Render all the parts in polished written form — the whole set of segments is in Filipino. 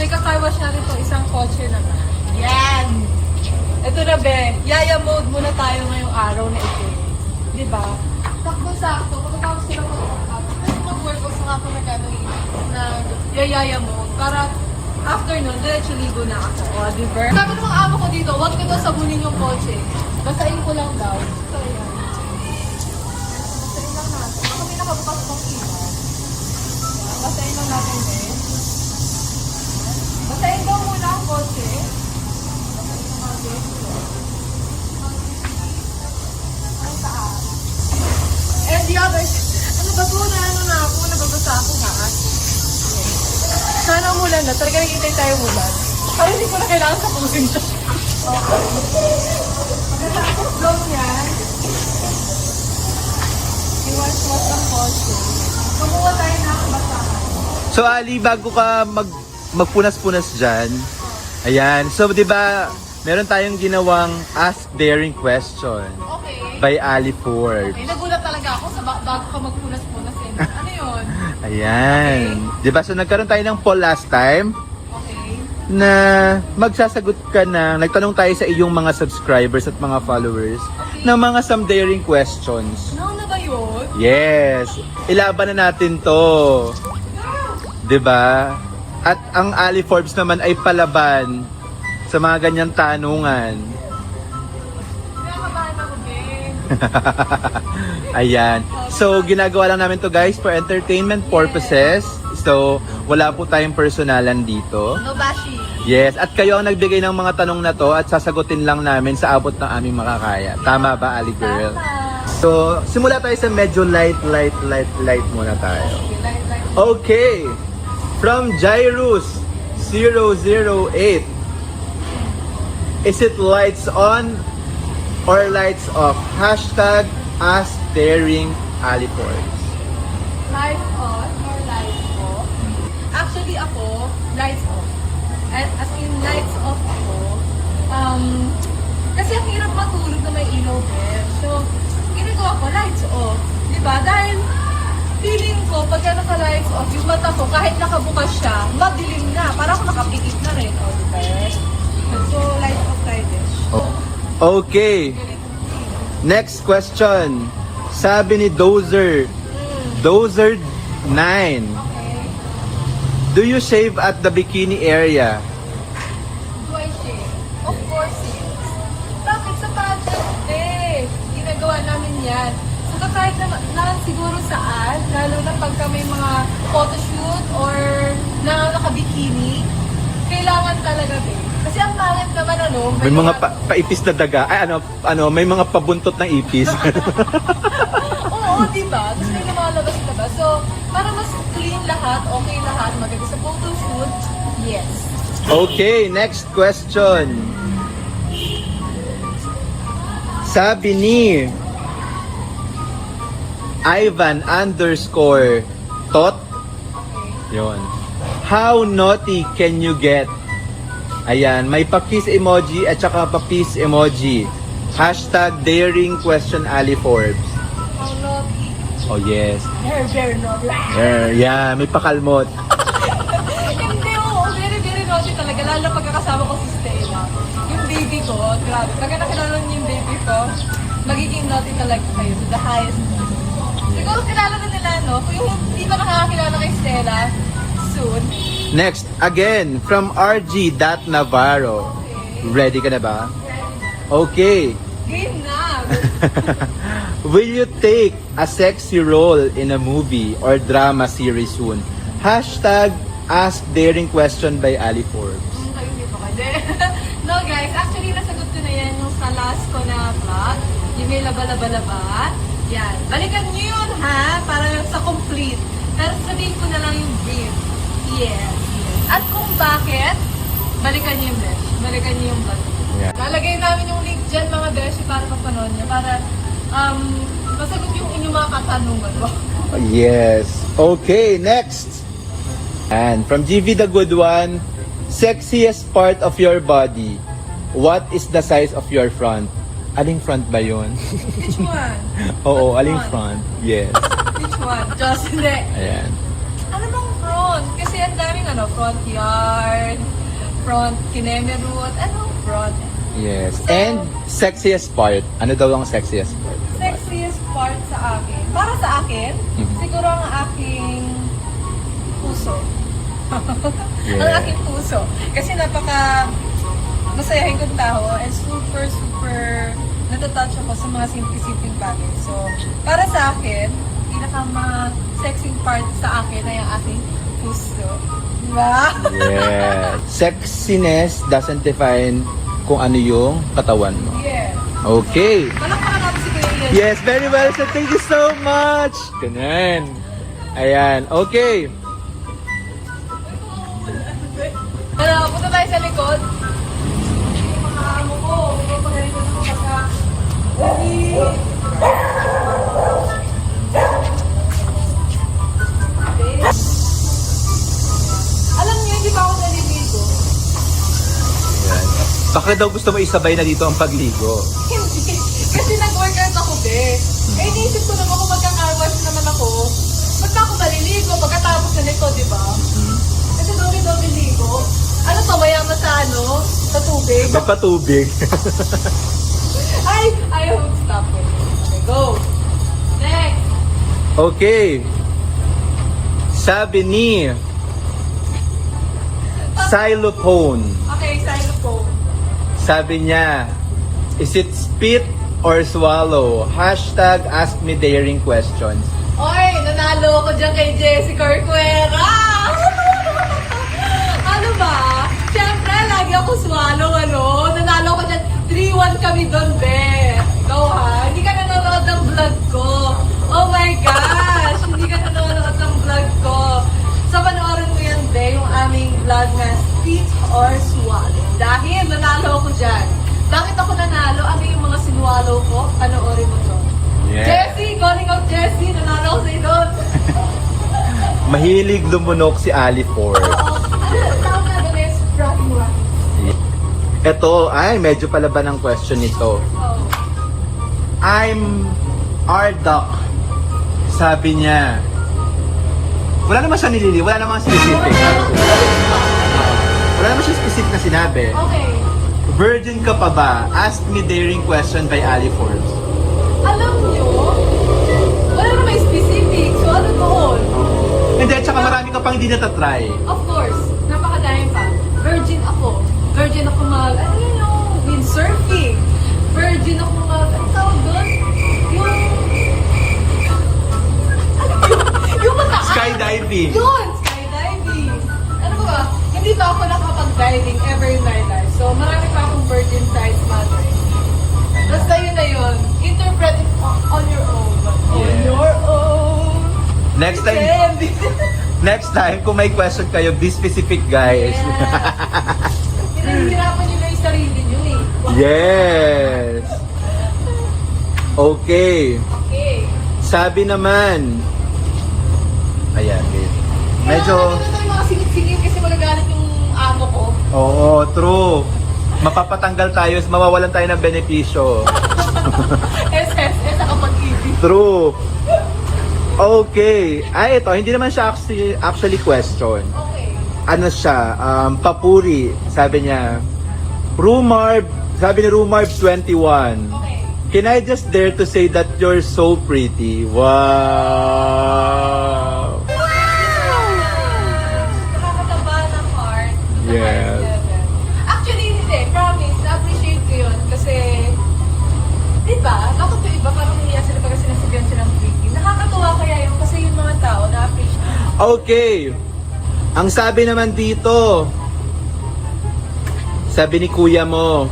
may kakarwash natin to isang kotse naman. Yan! Ito na, be. Yaya mode muna tayo ngayong araw na ito. Diba? Sakto-sakto. Pagkatapos ko na mag-workout sa ako na yaya mode. Para after nun, diretso ligo na ako. O, diba? Sabi ng mga amo ko dito, huwag ko daw sabunin yung kotse. Basahin ko lang daw. So, yan. Basahin lang natin. Ako may nakabukas pang ilaw. Basahin lang natin, eh. Basahin daw muna ang kotse. Basahin lang natin. Ang taas. And the other, ano ba po na na ako? Nababasa ako ha? Sana umulan na. Talaga nagintay tayo umulan. Parang hindi ko na kailangan tapusin siya. Okay. Pagkatapos daw yan, iwas-was ang kotse. Kumuha tayo na ang basahan. So Ali, bago ka magpunas-punas dyan, ayan. So di ba meron tayong ginawang Ask Daring Question Okay. by Ali Forbes. Okay, nagulat talaga ako sa bago ka magpunas-punas eh. Ano yun? Ayan. Di ba? So nagkaroon tayo ng poll last time Okay. na magsasagot ka na, nagtanong tayo sa iyong mga subscribers at mga followers ng mga some daring questions. Ano na ba yun? Yes. Ilaban na natin to. 'Di ba? At ang Ali Forbes naman ay palaban sa mga ganyang tanungan. Kinakabahan ako, babe. Ayan. So, ginagawa lang namin to guys for entertainment purposes. So, wala po tayong personalan dito. No bashi. Yes. At kayo ang nagbigay ng mga tanong na to at sasagutin lang namin sa abot ng aming makakaya. Tama ba, Ali Girl? Tama. So, simula tayo sa medyo light muna tayo. Okay. From Jairus 008. Is it lights on or lights off? Hashtag Ask Daring Ali Forbes. Lights on or lights off? Actually ako, lights off. As in, lights off ako. Kasi ang hirap matulog na may ilaw there. So, ginagawa ko, lights off. Diba? Dahil feeling ko, pagka naka-lights off, yung mata ko, kahit nakabukas siya, madilim na. Parang ako nakapikit na rin. O, diba? So, lights off tayo din. Okay. Next question. Sabi ni Dozer 9. Okay. Do you shave at the bikini area? Do I shave? Of course, yes. Bakit sa pageant eh? Ginagawa namin yan. So kahit na siguro saan, lalo na pagka may mga photoshoot or nakabikini, kailangan talaga eh. Kasi ang pangit naman May mga paipis na daga. Ay, may mga pabuntot ng ipis. Oo, diba? Tapos may lumalabas-labas. So, para mas clean lahat, okay lahat, maganda sa photoshoot, yes. Okay, next question. Sabi ni Ivan _tot. Okay. Yun. How naughty can you get? Ayan, may pa-kiss emoji at saka pa-peace emoji. Hashtag daring question Ali Forbes. How naughty. Oh yes. Very naughty. Yeah, may pakalmot. Hindi, oo. Very naughty talaga. Lalo pagkakasama ko si Stella. Yung baby ko, grabe. Pagka nakilala niyo yung baby ko, magiging naughty talaga kayo. To the highest. Siguro kilala na nila, no? Kung yung hindi pa nakakakilala kay Stella, soon. Next, again, from RG.Navarro. Ready ka na ba? Okay. Game na! Will you take a sexy role in a movie or drama series soon? Hashtag Ask Daring Question by Ali Forbes. Ay, hindi pa kasi. No guys, actually nasagot ko na yan yung sa last ko na vlog. Yung may laba-laba-laba. Yan. Balikan nyo yun ha, para sa complete. Pero sabihin ko na lang yung brief. Yes. At kung bakit, balikan nyo yung besh. Balikan nyo yung vlog. Yeah. Lalagay namin yung link dyan mga besh para mapanood nyo. Para masagot yung inyong mga katanungan. Yes. Okay, next. And from GV the Good One, sexiest part of your body. What is the size of your front? Aling front ba yun? Which one? Oo, What aling front? front. Yes. Which one? Just hindi. Ayan. Ano bang front? Kasi ang daming front yard, front kinemerut, front. Yes. So, And sexiest part. Ano daw ang sexiest part? sexiest part sa akin. Para sa akin, Mhm. siguro ang aking puso. Ang Yeah. aking puso. Kasi napaka masayahin kong tao and super, super natatouch ako sa mga simple-simpleng bagay. So, para sa akin, pinaka-sexing part sa akin ay ang aking puso. Diba? Yeah. Sexiness doesn't define kung ano yung katawan mo. Yeah. Okay. Palakpakan natin si Kuya Ian. Yes, very well. So, thank you so much. Ganun. Ayan. Okay. Punta tayo sa likod. Yung mga amo ko, pagpapagalit ako pagka alam niyo, hindi pa ako naliligo. Ayan. Bakit daw gusto mo isabay na dito ang pagligo? Hindi. Kasi nag-workout ako, be. Eh, iniisip ko naman kung magka-carwash naman ako. Ba't pa ako maliligo pagkatapos na nito, di ba? Kasi dobi-dobi ligo. Ano to, mayaman sa sa tubig? May patubig. Ay, ayaw mag-stop it. Okay, go. Next. Okay. Sabi ni Xylophone. Okay, xylophone. Sabi niya, is it spit or swallow? Hashtag ask me daring questions. Oy, nanalo ako dyan kay Jessie Corcuera! Ano ba? Siyempre, lagi ako swallow, Nanalo ako dyan. 3-1 kami doon, be. Ikaw ha, hindi ka nanonood ng vlog ko. Oh my gosh, hindi ka nanonood ng vlog ko. So, panoorin mo yan, be, yung aming vlog na spit or swallow. Dahil nanalo ako dyan. Bakit ako nanalo? Ano yung mga sinwallow ko? Panoorin mo to. Yeah. Jessie, calling out Jessie, nanalo ako sa'yo doon. Mahilig lumunok si Ali Ford. Oo, ano tawag na doon is bragging rights. Ito, ay, medyo palaban ang question nito. Oh. I'm Ardoc. Sabi niya, wala naman siya nilili, wala naman specific. Wala naman siya specific na sinabi. Okay. Virgin ka pa ba? Ask me daring question by Ali Forbes. Alam nyo, wala naman specific. So ano doon? Hindi, tsaka marami ka pang hindi natatry. Of course, napakadami pa. Virgin ako. Virgin ako ano yun yung windsurfing. Virgin ako ano tawag doon? Yung mataas. Skydiving. Yun! Skydiving. Ano ba? Hindi pa ako nakapag-diving ever in my life. So, marami pa akong virgin size mother. Basta yun na yun. Interpret it on your own. On Yeah. your own. Next time, Hindi. next time, kung may question kayo, be specific, guys. Pinahihirapan nyo na yung sarili nyo eh. Yes. Okay. Okay. Sabi naman, ayan, babe. Medyo, Kailangan yung mga singit-singit kasi magagalit yung amo ko. oo, true. Mapapatanggal tayo, mawawalan tayo ng benepisyo. SSS sa kapag-ibig. True. Okay. Ay, ito, hindi naman siya actually question. Okay. Ano siya, papuri, sabi niya, sabi ni Rumarb 21, Okay. can I just dare to say that you're so pretty? Wow! Nakakataba ng heart. Yes. Actually, hindi. Promise, na-appreciate ko yun. Kasi, di ba? Bakit yung iba parang niya sila pag sinasabihan silang pretty? Nakakatuwa kaya yun kasi yung mga tao na-appreciate. Okay. Ang sabi naman dito, sabi ni kuya mo,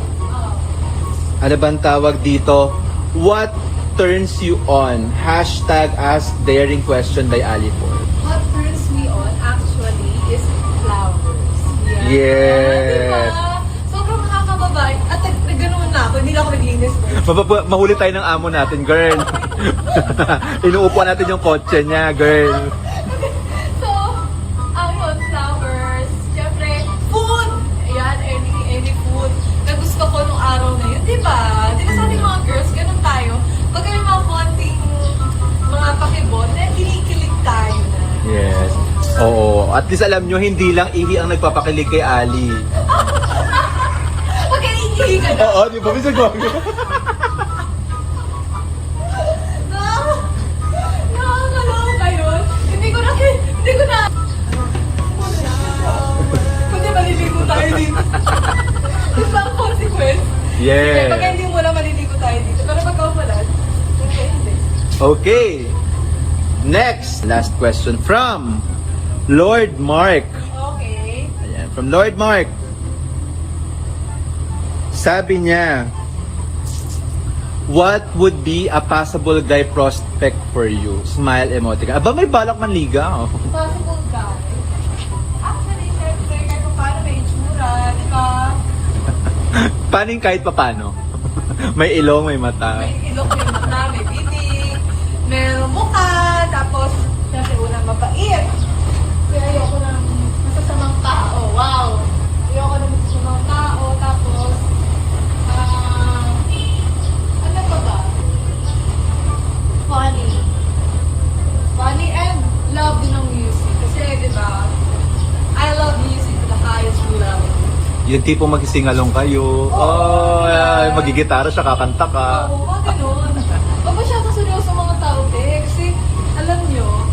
ano bang tawag dito? What turns you on? Hashtag ask daring question by Ali Ford. What turns me on actually is flowers. Yes. Diba? Sobrang nakakababay. At nag-ganoon na ako. Hindi na ako naglinis. Mahuli tayo ng amo natin, girl. Inuupuan natin yung kotse niya, girl. So, yun, flowers. Siyempre, food. Ayan, any food na gusto ko nung araw na yun. Diba? Diba sa ating mga girls, ganun tayo. Pag may mga konting mga pakibot, na kinikilig tayo na. Yes. Oo, at least alam nyo, hindi lang ihi ang nagpapakilig kay Ali. Huwag kang iihi ka na. Oo, di ba? Bisa ko. Nakakalaw kayo. Hindi ko na... Kundi maliligo tayo dito. Isa ang consequence. Yeah. Pag hindi mo na maliligo tayo dito. Pero pag kaumalan, hindi. Okay. Next, last question from Lord Mark. Okay. Ayan, from Lord Mark. Sabi niya, what would be a possible guy prospect for you? Smile emoticon. Aba, may balak manligaw. Possible guy. Actually, syempre, kahit pa paano may itsura, di ba? Paano yung kahit papano? May ilong, may mata. May ilok, may mata, may bibig, merong mukha, tapos, syempre, unang mabait. Kaya ayoko ng masasamang tao. Wow! Ayoko ng masasamang tao, tapos, ano pa ba? Funny. Funny and love din ng music. Kasi, di ba, I love music to the highest level. Yung tipong magsisingalong kayo. Oh, ay, magigitara siya, kakanta ka. Oo, mga ganun. Huwag masyado seryoso mga tao, te. Kasi, alam nyo,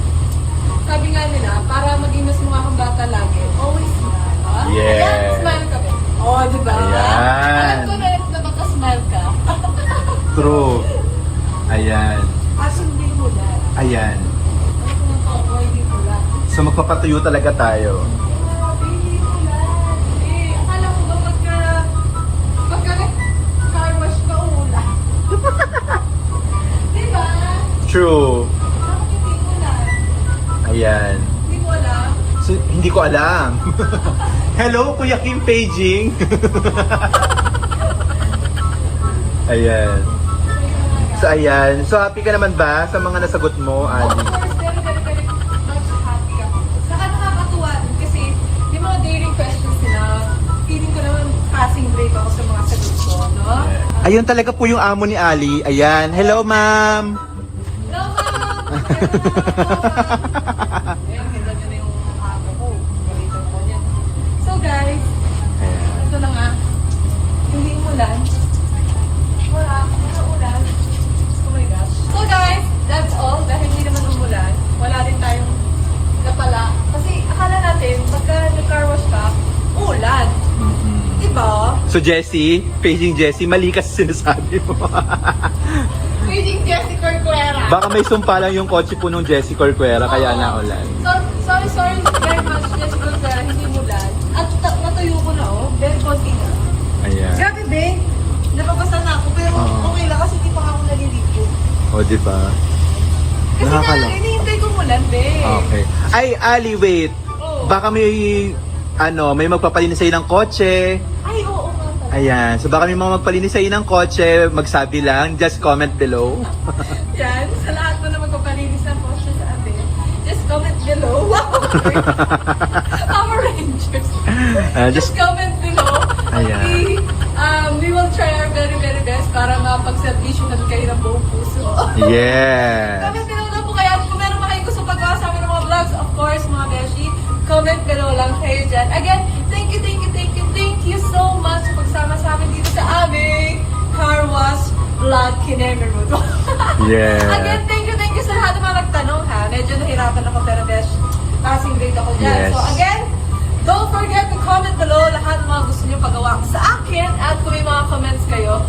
sabi nga nila, para maging mas mukha kang bata lagi, always smile. Ha? Yes. Ayan, smile ka ba? Oo, di ba? Ayan. Alam ko na magka-smile ka. True. Ayan. At hindi mo lang. Ayan. Ano ko ng tao, hindi mo lang. So magpapatuyo talaga tayo. Hindi mo lang. Eh, akala mo ba pagka-car wash ka ulan? Di ba? True. Bakit hindi mo lang? Ayan. Hindi mo alam? So, hindi ko alam. Hello, Kuya Kim Paging. Ayan. So, ayan. So, happy ka naman ba sa mga nasagot mo, Of Ali? course, very much happy ako. Saka nakakatuwa din kasi yung mga daring questions nila, feeling ko naman passing grade ako sa mga sagot ko, no? Ayun talaga po yung amo ni Ali. Ayan. Hello, ma'am. Hello, ma'am! Ayan, kita nyo na yung ako ko. Galitan ko niyan. So guys, Ayan. ito na nga. Hindi umulan. Wala ulan. Oh my gosh. So guys, that's all. Dahil hindi naman umulan, wala din tayong napala. Kasi akala natin, pagka nag-car wash ka, ulan. Diba? So, Jessie, Paging Jessie, mali kasi sinasabi mo. Paging Jessie Corcuera. Baka may sumpa lang yung kotse po nung Jessie Corcuera, kaya naulan. Sorry very much, Jessie Corcuera, hindi umulan. At natuyo ko na, oh. Very konti na. Ayan. Grabe, be. Napapasa na ako, pero Oo. okay lang kasi hindi pa ako naliligo. O, di ba? Kasi nga, Nakakaloka. hinihintay ko mulan, be. Okay. Ay, Ali, wait. Oo. Baka may magpapalinis sa'yo ng kotse. Ay, oo nga pala. Ayan. So baka may mga magpalinis sa'yo ng kotse, magsabi lang, just comment below. Yan, sa lahat mo na magpapalinis ng poster sa atin, just comment below. Wow! Power Rangers. Just comment below. Ayan. We will try our very best para mapag-servisyonan kayo ng buong puso. Yes. Comment below lang po kaya kung meron ba kayo gusto paggawa sa amin ng mga vlogs, of course, mga beshi, comment below lang kayo dyan. Again, thank you so much sa pagsama sa amin dito sa aming car wash vlog Kinemerud. Yes. Again, thank you sa lahat ng mga nagtanong ha. Medyo nahirapan ako pero besh, passing grade ako dyan. Yes. So again, don't forget to comment below lahat ng mga gusto nyo pagawa sa akin at kung may mga comments kayo,